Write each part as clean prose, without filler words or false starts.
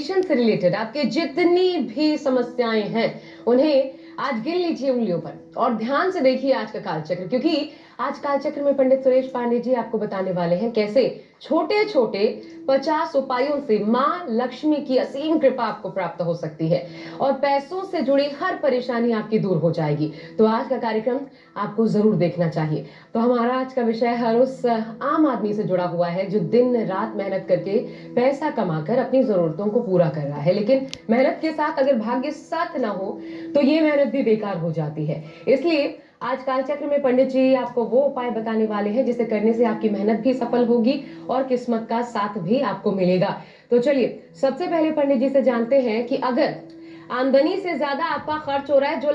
Relation से related आपके जितनी भी समस्याएं हैं उन्हें आज गिन लीजिए उंगलियों पर और ध्यान से देखिए आज का कालचक्र, क्योंकि आज कालचक्र में पंडित सुरेश पांडे जी आपको बताने वाले हैं कैसे छोटे छोटे 50 उपायों से मां लक्ष्मी की असीम कृपा आपको प्राप्त हो सकती है और पैसों से जुड़ी हर परेशानी आपकी दूर हो जाएगी। तो आज का कार्यक्रम आपको जरूर देखना चाहिए। तो हमारा आज का विषय हर उस आम आदमी से जुड़ा हुआ है जो दिन रात मेहनत करके पैसा कमाकर अपनी जरूरतों को पूरा कर रहा है, लेकिन मेहनत के साथ अगर भाग्य साथ ना हो तो ये मेहनत भी बेकार हो जाती है। इसलिए आज कालचक्र में पंडित जी आपको वो उपाय बताने वाले हैं जिसे करने से आपकी मेहनत भी सफल होगी और किस्मत का साथ भी आपको मिलेगा। तो चलिए सबसे पहले पंडित जी से जानते हैं कि अगर आमदनी से ज्यादा आपका खर्च हो रहा है, जो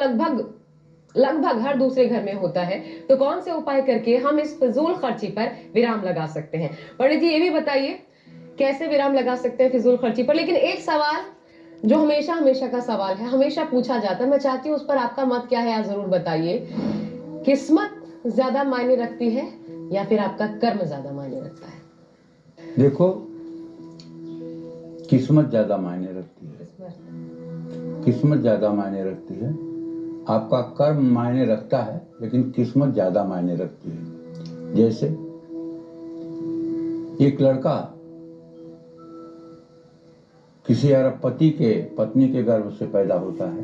लगभग हर दूसरे घर में होता है, तो कौन से उपाय करके हम इस फिजूल खर्ची पर विराम लगा सकते हैं। पंडित जी ये भी बताइए कैसे विराम लगा सकते हैं फिजूल खर्ची पर। लेकिन एक सवाल जो हमेशा हमेशा का सवाल है, हमेशा पूछा जाता है, मैं चाहती हूँ उस पर आपका मत क्या है, आप जरूर बताइए। किस्मत ज्यादा मायने रखती है या फिर आपका कर्म ज्यादा मायने रखता है? देखो, किस्मत ज्यादा मायने रखती है। किस्मत ज्यादा मायने रखती है। आपका कर्म मायने रखता है लेकिन किस्मत ज्यादा मायने रखती है। जैसे एक लड़का किसी अरबपति के पत्नी के गर्भ से पैदा होता है,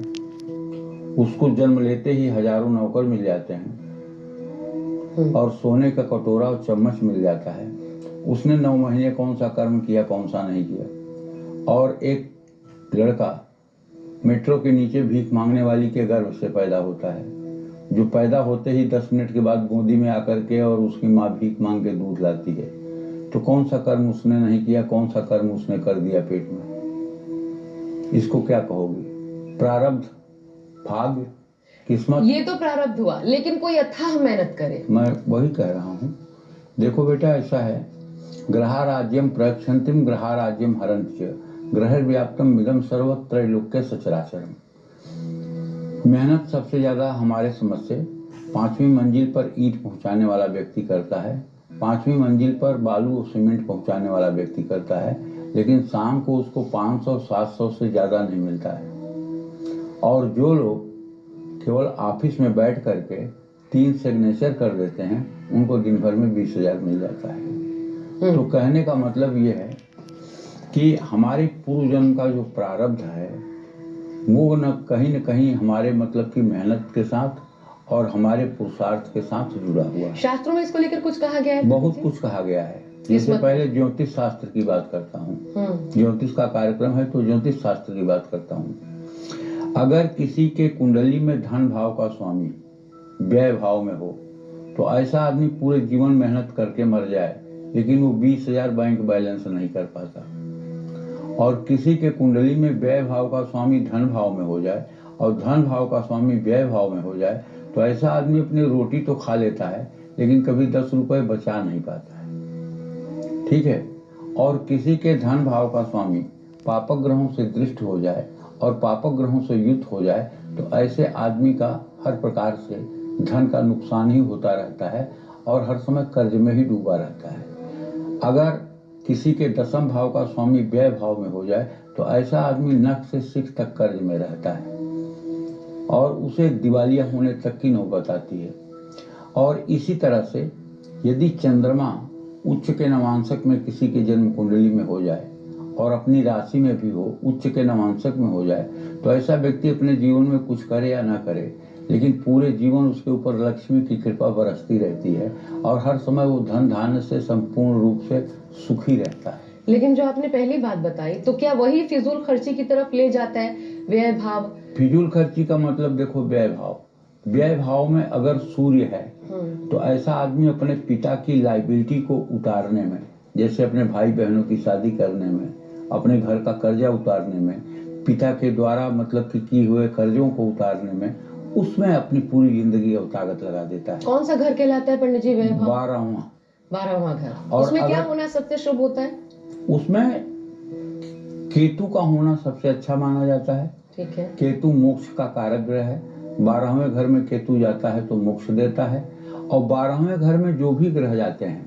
उसको जन्म लेते ही हजारों नौकर मिल जाते हैं और सोने का कटोरा और चम्मच मिल जाता है। उसने 9 महीने कौन सा कर्म किया कौन सा नहीं किया। और एक लड़का मेट्रो के नीचे भीख मांगने वाली के गर्भ से पैदा होता है, जो पैदा होते ही 10 मिनट के बाद गोदी में आकर के और उसकी माँ भीख मांग के दूध लाती है। तो कौन सा कर्म उसने नहीं किया, कौन सा कर्म उसने कर दिया पेट में। इसको क्या कहोगे? प्रारब्ध, भाग्य, किस्मत। ये तो प्रारब्ध हुआ, लेकिन कोई अथाह मेहनत करे। मैं वही कह रहा हूँ। देखो बेटा, ऐसा है, ग्रहाराज्यम प्रक्षंतिम ग्रहाराज्यम हरंत्य ग्रहव्याप्तम इदं सर्वत्र त्रैलोक्य सचराचरम। मेहनत सबसे ज्यादा हमारे समझ से 5वीं मंजिल पर ईंट पहुंचाने वाला व्यक्ति करता है, 5वीं मंजिल पर बालू और सीमेंट पहुंचाने वाला व्यक्ति करता है, लेकिन शाम को उसको 500-700 से ज्यादा नहीं मिलता है। और जो लोग केवल ऑफिस में बैठ करके 3 सिग्नेचर कर देते हैं, उनको दिन भर में 20,000 मिल जाता है। तो कहने का मतलब ये है कि हमारे पूर्व जन्म का जो प्रारब्ध है वो न कहीं हमारे मतलब की मेहनत के साथ और हमारे पुरुषार्थ के साथ जुड़ा हुआ है। शास्त्रों में इसको लेकर कुछ कहा गया है? बहुत कुछ कहा गया है। इससे पहले ज्योतिष शास्त्र की बात करता हूँ। ज्योतिष का कार्यक्रम है तो ज्योतिष शास्त्र की बात करता हूँ। अगर किसी के कुंडली में धन भाव का स्वामी व्यय भाव में हो तो ऐसा आदमी पूरे जीवन मेहनत करके मर जाए लेकिन वो 20,000 बैंक बैलेंस नहीं कर पाता। और किसी के कुंडली में व्यय भाव का स्वामी धन भाव में हो जाए और धन भाव का स्वामी व्यय भाव में हो जाए तो ऐसा आदमी अपनी रोटी तो खा लेता है लेकिन कभी 10 रुपए बचा नहीं पाता है। ठीक है। और किसी के धन भाव का स्वामी पापक ग्रहों से दृष्ट हो जाए और पापक ग्रहों से युक्त हो जाए तो ऐसे आदमी का हर प्रकार से धन का नुकसान ही होता रहता है और हर समय कर्ज में ही डूबा रहता है। अगर किसी के 10म भाव का स्वामी व्यय भाव में हो जाए तो ऐसा आदमी नख से सिख तक कर्ज में रहता है और उसे दिवालिया होने तक की नौबत आती है। और इसी तरह से यदि चंद्रमा उच्च के नवांशक में किसी के जन्म कुंडली में हो जाए और अपनी राशि में भी हो, उच्च के नवांशक में हो जाए, तो ऐसा व्यक्ति अपने जीवन में कुछ करे या ना करे लेकिन पूरे जीवन उसके ऊपर लक्ष्मी की कृपा बरसती रहती है और हर समय वो धन धान्य से संपूर्ण रूप से सुखी रहता है। लेकिन जो आपने पहली बात बताई, तो क्या वही फिजूल खर्ची की तरफ ले जाता है व्यय भाव? फिजूल खर्ची का मतलब देखो, व्यय भाव, व्यय भाव में अगर सूर्य है तो ऐसा आदमी अपने पिता की लाइबिलिटी को उतारने में, जैसे अपने भाई बहनों की शादी करने में, अपने घर का कर्जा उतारने में, पिता के द्वारा मतलब कि किए हुए कर्जों को उतारने में, उसमें अपनी पूरी जिंदगी और ताकत लगा देता है। कौन सा घर कहलाता है पंडित जी व्यय भाव? 12वां घर। और उसमें क्या होना सबसे शुभ होता है? उसमें केतु का होना सबसे अच्छा माना जाता है। ठीक है। केतु मोक्ष का कारक ग्रह है। 12वें घर में केतु जाता है तो मोक्ष देता है। और 12वें घर में जो भी ग्रह जाते हैं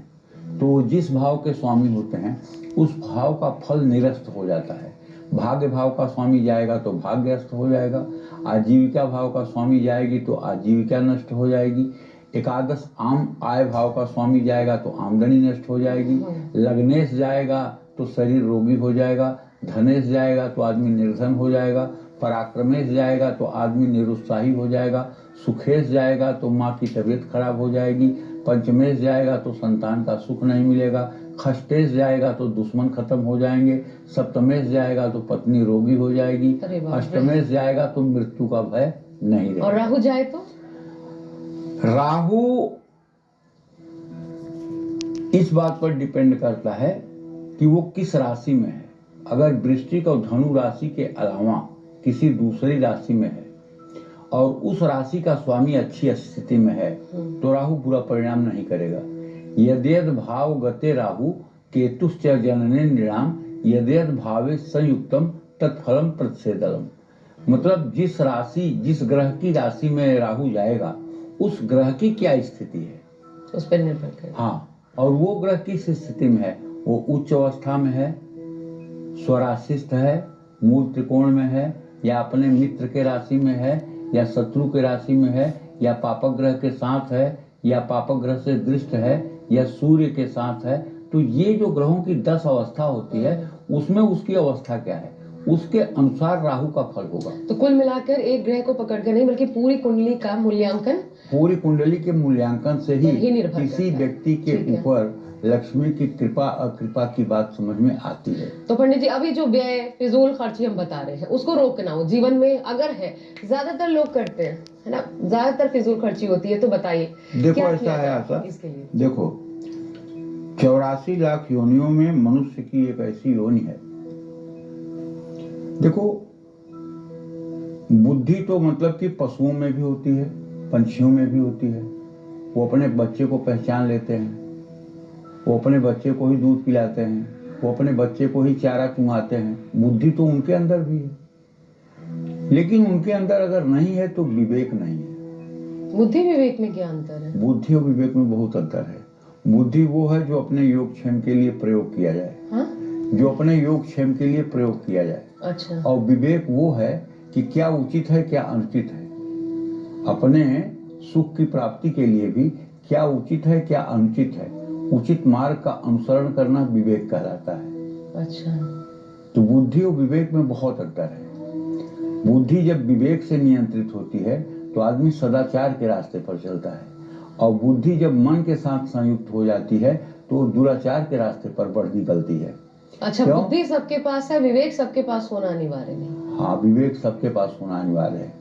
तो जिस भाव के स्वामी होते हैं उस भाव का फल निरस्त हो जाता है। भाग्य भाव का स्वामी जाएगा तो भाग्य नष्ट हो जाएगा, आजीविका भाव का स्वामी जाएगी तो आजीविका नष्ट हो जाएगी, एकादश आम आय भाव का स्वामी जाएगा तो आमदनी नष्ट हो जाएगी, लग्नेश जाएगा तो शरीर रोगी हो जाएगा, धनेश जाएगा तो आदमी निर्धन हो जाएगा, पराक्रमेश जाएगा तो आदमी निरुत्साही हो जाएगा, सुखेश जाएगा तो माँ की तबीयत खराब हो जाएगी, पंचमेश जाएगा तो संतान का सुख नहीं मिलेगा, खष्टेश जाएगा तो दुश्मन खत्म हो जाएंगे, सप्तमेश जाएगा तो पत्नी रोगी हो जाएगी, अष्टमेश जाएगा तो मृत्यु का भय नहीं रहेगा। और राहु जाए तो? राहु इस बात पर डिपेंड करता है कि वो किस राशि में है। अगर वृश्चिक और धनु राशि के अलावा किसी दूसरी राशि में है और उस राशि का स्वामी अच्छी स्थिति में है तो राहु बुरा परिणाम नहीं करेगा। यद्यद भाव गते राहु केतुश्च जनने नृणाम यद्यद भावे संयुक्तम तत्फलम प्रतिषेधलम। मतलब जिस ग्रह की राशि में राहु जाएगा उस ग्रह की क्या स्थिति है उस पर निर्भर करेगा। हाँ, और वो ग्रह किस स्थिति में है, वो उच्च अवस्था में है, स्वराशिस्थ है, मूल त्रिकोण में है, या अपने मित्र के राशि में है, या शत्रु के राशि में है, या पापक ग्रह के साथ है, या पापक ग्रह से दृष्ट है, या सूर्य के साथ है। तो ये जो ग्रहों की 10 अवस्था होती है उसमें उसकी अवस्था क्या है, उसके अनुसार राहु का फल होगा। तो कुल मिलाकर एक ग्रह को पकड़कर नहीं बल्कि पूरी कुंडली का मूल्यांकन, पूरी कुंडली के मूल्यांकन से ही किसी व्यक्ति के ऊपर लक्ष्मी की कृपा अकृपा की बात समझ में आती है। तो पंडित जी अभी जो व्यय फिजूल खर्ची हम बता रहे हैं उसको रोकना हो जीवन में अगर है, ज्यादातर लोग करते हैं है ना, ज्यादातर फिजूल खर्ची होती है, तो बताइए। देखो ऐसा है आशा, इसके लिए देखो 84 लाख योनियों में मनुष्य की एक ऐसी योनि है। देखो बुद्धि तो मतलब कि पशुओं में भी होती है, पंछियों में भी होती है। वो अपने बच्चे को पहचान लेते हैं, वो अपने बच्चे को ही दूध पिलाते हैं, वो अपने बच्चे को ही चारा चुंगाते हैं। बुद्धि तो उनके अंदर भी है, लेकिन उनके अंदर अगर नहीं है तो विवेक नहीं है। बुद्धि विवेक में क्या अंतर है? बुद्धि और विवेक में बहुत अंतर है। बुद्धि वो है जो अपने योगक्षेम के लिए प्रयोग किया जाए, जो अपने योगक्षेम के लिए प्रयोग किया जाए। अच्छा। और विवेक वो है कि क्या उचित है क्या अनुचित है, अपने सुख की प्राप्ति के लिए भी क्या उचित है क्या अनुचित है, उचित मार्ग का अनुसरण करना विवेक कहलाता है। अच्छा। तो बुद्धि और विवेक में बहुत अंतर है। बुद्धि जब विवेक से नियंत्रित होती है तो आदमी सदाचार के रास्ते पर चलता है, और बुद्धि जब मन के साथ संयुक्त हो जाती है तो दुराचार के रास्ते पर बढ़ निकलती है। अच्छा, बुद्धि सबके पास है, विवेक सबके पास होना अनिवार्य नहीं? हाँ, विवेक सबके पास होना अनिवार्य है।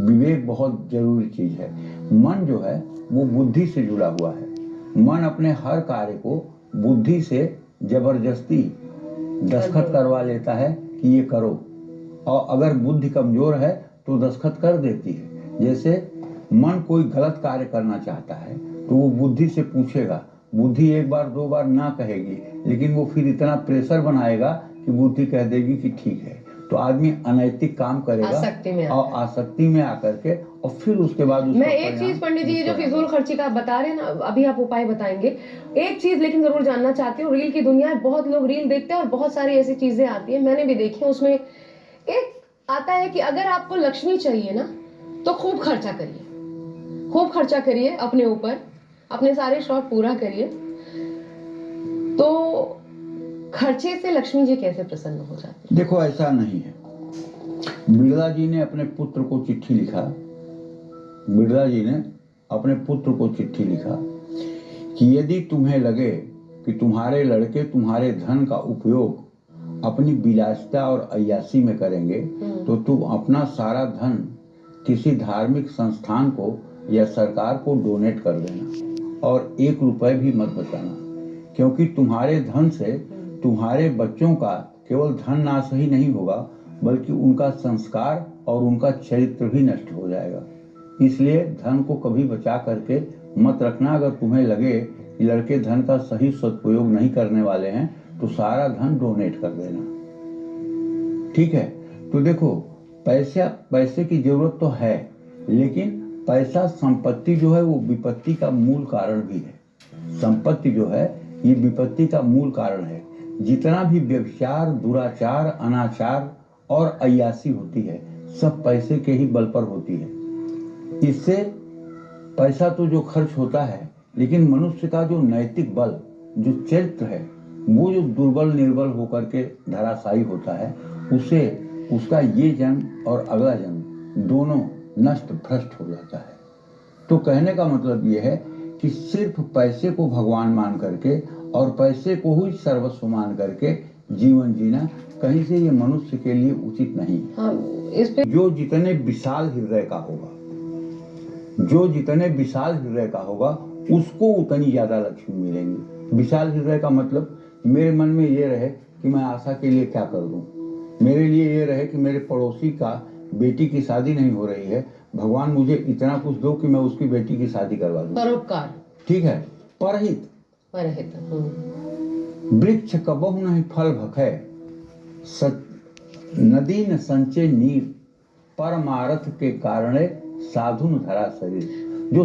विवेक बहुत जरूरी चीज है। मन जो है वो बुद्धि से जुड़ा हुआ है। मन अपने हर कार्य को बुद्धि से जबरदस्ती दस्तखत करवा लेता है कि ये करो, और अगर बुद्धि कमजोर है तो दस्तखत कर देती है। जैसे मन कोई गलत कार्य करना चाहता है तो वो बुद्धि से पूछेगा, बुद्धि एक बार दो बार ना कहेगी, लेकिन वो फिर इतना प्रेशर बनाएगा कि बुद्धि कह देगी कि ठीक है। तो आदमी अनैतिक काम करेगा और आसक्ति में आकर के, और फिर उसके बाद मैं एक चीज पंडित जी, ये जो फिजूल खर्ची का आप बता रहे हैं ना, अभी आप उपाय बताएंगे, एक चीज लेकिन जरूर जानना चाहती हूँ। रील की दुनिया है, बहुत लोग रील देखते हैं और बहुत सारी ऐसी चीजें आती है, मैंने भी देखी है। उसमें एक आता है कि अगर आपको लक्ष्मी चाहिए ना तो खूब खर्चा करिए, खूब खर्चा करिए अपने ऊपर, अपने सारे शौक पूरा करिए। तो खर्चे से लक्ष्मी जी कैसे प्रसन्न हो जाती? देखो ऐसा नहीं है। बिरला जी ने अपने पुत्र को चिट्ठी लिखा, बिरला जी ने अपने पुत्र को चिट्ठी लिखा कि यदि तुम्हें लगे कि तुम्हारे लड़के तुम्हारे धन का उपयोग अपनी विलासिता और अय्यासी में करेंगे तो तुम अपना सारा धन किसी धार्मिक संस्थान को या सरकार को डोनेट कर देना, और 1 रुपए भी मत बचाना, क्योंकि तुम्हारे धन से तुम्हारे बच्चों का केवल धन नाश ही नहीं होगा बल्कि उनका संस्कार और उनका चरित्र भी नष्ट हो जाएगा। इसलिए धन को कभी बचा करके मत रखना। अगर तुम्हें लगे कि लड़के धन का सही सदुपयोग नहीं करने वाले हैं तो सारा धन डोनेट कर देना, ठीक है। तो देखो पैसे की जरूरत तो है, लेकिन पैसा संपत्ति जो है वो विपत्ति का मूल कारण भी है। संपत्ति जो है ये विपत्ति का मूल कारण है। जितना भी व्यभिचार, दुराचार, अनाचार और अय्यासी होती है, सब पैसे के ही बल पर होती है। इससे पैसा तो जो खर्च होता है, लेकिन मनुष्य का जो नैतिक बल, जो चरित्र है, वो जो दुर्बल निर्बल होकर के धराशायी होता है, उसे उसका ये जन्म और अगला जन्म दोनों नष्ट भ्रष्ट हो जाता है। तो कहने का मतलब ये है कि सिर्फ पैसे को भगवान मान करके और पैसे को ही सर्वस्व मान करके जीवन जीना कहीं से ये मनुष्य के लिए उचित नहीं है। हाँ, इस पे जो जितने विशाल हृदय का होगा, जो जितने विशाल हृदय का होगा, उसको उतनी ज्यादा लक्ष्मी मिलेंगी। विशाल हृदय का मतलब मेरे मन में ये रहे कि मैं आशा के लिए क्या कर दूं, मेरे लिए ये रहे कि मेरे पड़ोसी का बेटी की शादी नहीं हो रही है, भगवान मुझे इतना कुछ दो कि मैं उसकी बेटी की शादी करवा दूं। परोपकार, ठीक है। परहित परहित। वृक्ष कबहु नहीं फल भखै, नदी न संचय नीर, परमारथ के कारणे साधुन धरा शरीर। जो